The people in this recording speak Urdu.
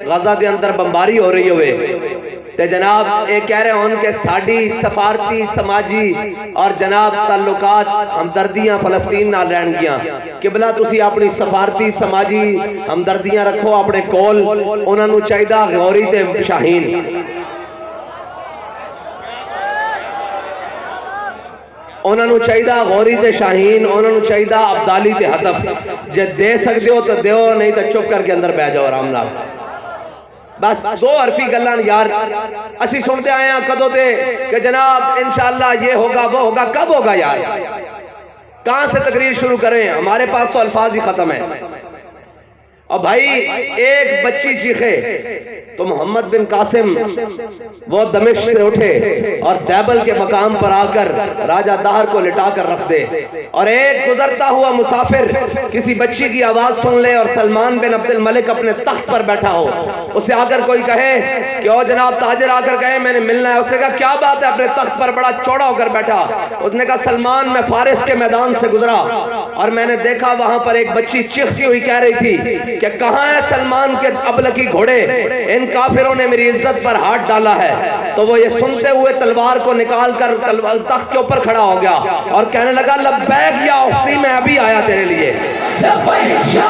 غزہ دے اندر بمباری ہو رہی ہوئے تے جناب ایک کہہ رہے ہوں کہ ساڑی سفارتی سماجی اور جناب تعلقات ہمدردیاں فلسطین نال رہن گیاں قبلہ تسی اپنی سفارتی سماجی ہمدردیاں رکھو اپنے کول انہاں نو چاہیدہ غوری تے شاہین انہاں نو چاہیدہ غوری تے شاہین انہاں نو چاہیدہ عبدالی تے حطف جے دے سکتے ہو تو دیو نہیں تو چپ کر کے اندر بہ جاؤ آرام نال بس دو عرفی گلان یار اسی سنتے آئے ہیں کدو دے کہ جناب انشاءاللہ یہ ہوگا وہ ہوگا کب ہوگا یار کہاں سے تقریر شروع کریں ہمارے پاس تو الفاظ ہی ختم ہیں اور بھائی ایک بچی چیخے تو محمد بن قاسم وہ دمشق سے اٹھے اور دیبل کے مقام پر آ کر راجہ دہر کو لٹا کر رکھ دے اور ایک گزرتا ہوا مسافر کسی بچی کی آواز سن لے اور سلمان بن عبد الملک اپنے تخت پر بیٹھا ہو اسے آ کر کوئی کہے کہ او جناب تاجر آ کر کہے میں نے ملنا ہے اسے کہا کیا بات ہے اپنے تخت پر بڑا چوڑا ہو کر بیٹھا اس نے کہا سلمان میں فارس کے میدان سے گزرا اور میں نے دیکھا وہاں پر ایک بچی چیختی ہوئی کہہ رہی تھی کہ کہاں ہے سلمان کے ابلکی گھوڑے ان کافروں نے میری عزت پر ہاتھ ڈالا ہے تو وہ یہ سنتے ہوئے تلوار کو نکال کر تخت کے اوپر کھڑا ہو گیا اور کہنے لگا لبیک یا اختی میں ابھی آیا تیرے لیے لبیک یا